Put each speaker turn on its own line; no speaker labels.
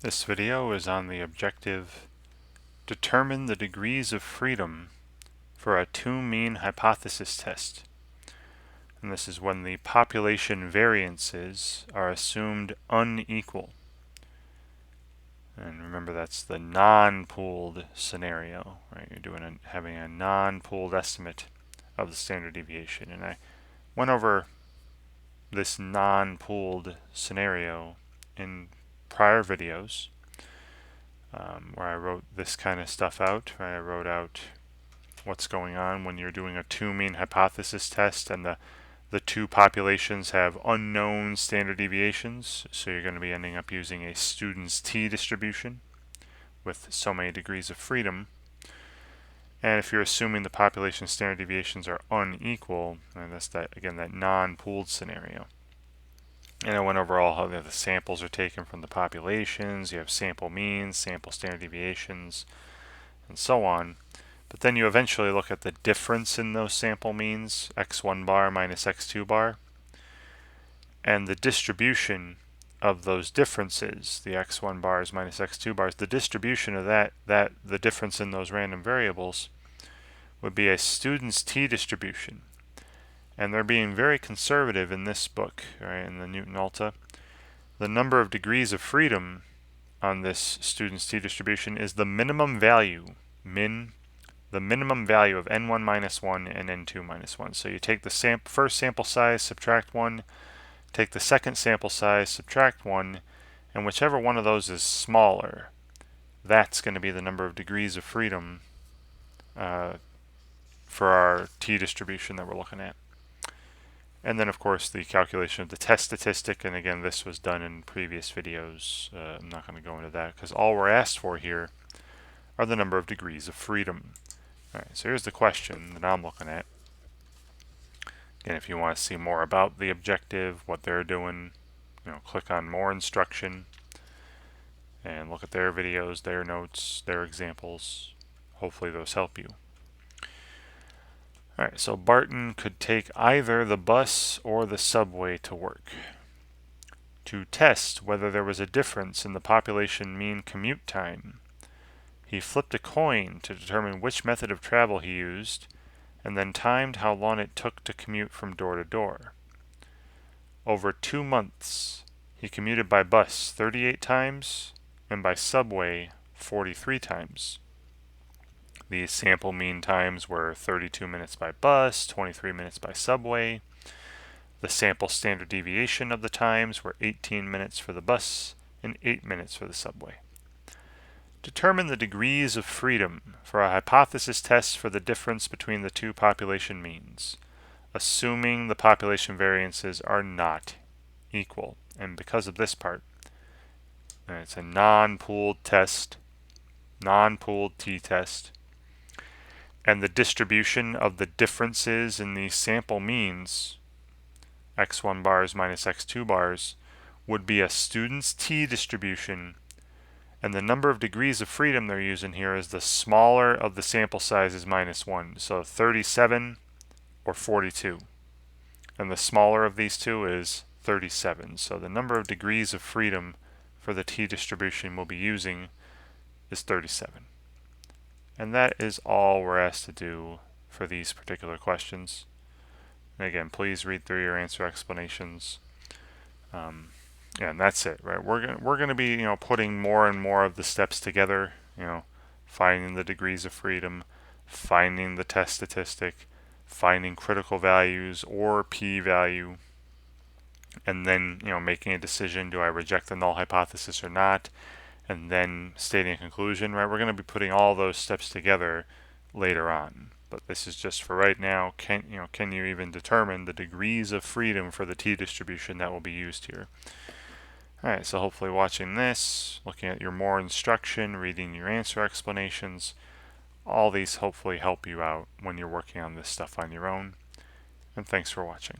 This video is on the objective determine the degrees of freedom for a two-mean hypothesis test. And this is when the population variances are assumed unequal. And remember, that's the non-pooled scenario, right? You're having a non-pooled estimate of the standard deviation. And I went over this non-pooled scenario in prior videos, where I wrote this kind of stuff out. I wrote out what's going on when you're doing a two-mean hypothesis test and the two populations have unknown standard deviations, so you're going to be ending up using a student's t-distribution with so many degrees of freedom. And if you're assuming the population standard deviations are unequal, and that's that non-pooled scenario. And I went over all how the samples are taken from the populations. You have sample means, sample standard deviations, and so on. But then you eventually look at the difference in those sample means, x1 bar minus x2 bar, and the distribution of those differences, the x1 bars minus x2 bars, the distribution of the difference in those random variables would be a student's t-distribution. And they're being very conservative in this book, right, in the Newton Alta. The number of degrees of freedom on this student's t-distribution is the minimum value, the minimum value of n1 minus 1 and n2 minus 1. So you take the first sample size, subtract 1, take the second sample size, subtract 1, and whichever one of those is smaller, that's going to be the number of degrees of freedom for our t-distribution that we're looking at. And then, of course, the calculation of the test statistic, and again, this was done in previous videos. I'm not going to go into that because all we're asked for here are the number of degrees of freedom. All right, so here's the question that I'm looking at. Again, if you want to see more about the objective, what they're doing, click on more instruction and look at their videos, their notes, their examples. Hopefully those help you. Alright, so Barton could take either the bus or the subway to work. To test whether there was a difference in the population mean commute time, he flipped a coin to determine which method of travel he used, and then timed how long it took to commute from door to door. Over 2 months, he commuted by bus 38 times and by subway 43 times. The sample mean times were 32 minutes by bus, 23 minutes by subway. The sample standard deviation of the times were 18 minutes for the bus and 8 minutes for the subway. Determine the degrees of freedom for a hypothesis test for the difference between the two population means, assuming the population variances are not equal. And because of this part, it's a non-pooled test, non-pooled t-test, and the distribution of the differences in the sample means, x1 bars minus x2 bars, would be a student's t-distribution, and the number of degrees of freedom they're using here is the smaller of the sample sizes minus 1, so 37 or 42. And the smaller of these two is 37. So the number of degrees of freedom for the t-distribution we'll be using is 37. And that is all we're asked to do for these particular questions. And again, please read through your answer explanations. And that's it, right? We're gonna be putting more and more of the steps together. Finding the degrees of freedom, finding the test statistic, finding critical values or p-value, and then making a decision: do I reject the null hypothesis or not? And then stating a conclusion, right? We're going to be putting all those steps together later on. But this is just for right now. Can you even determine the degrees of freedom for the t-distribution that will be used here? Alright, so hopefully watching this, looking at your more instruction, reading your answer explanations, all these hopefully help you out when you're working on this stuff on your own. And thanks for watching.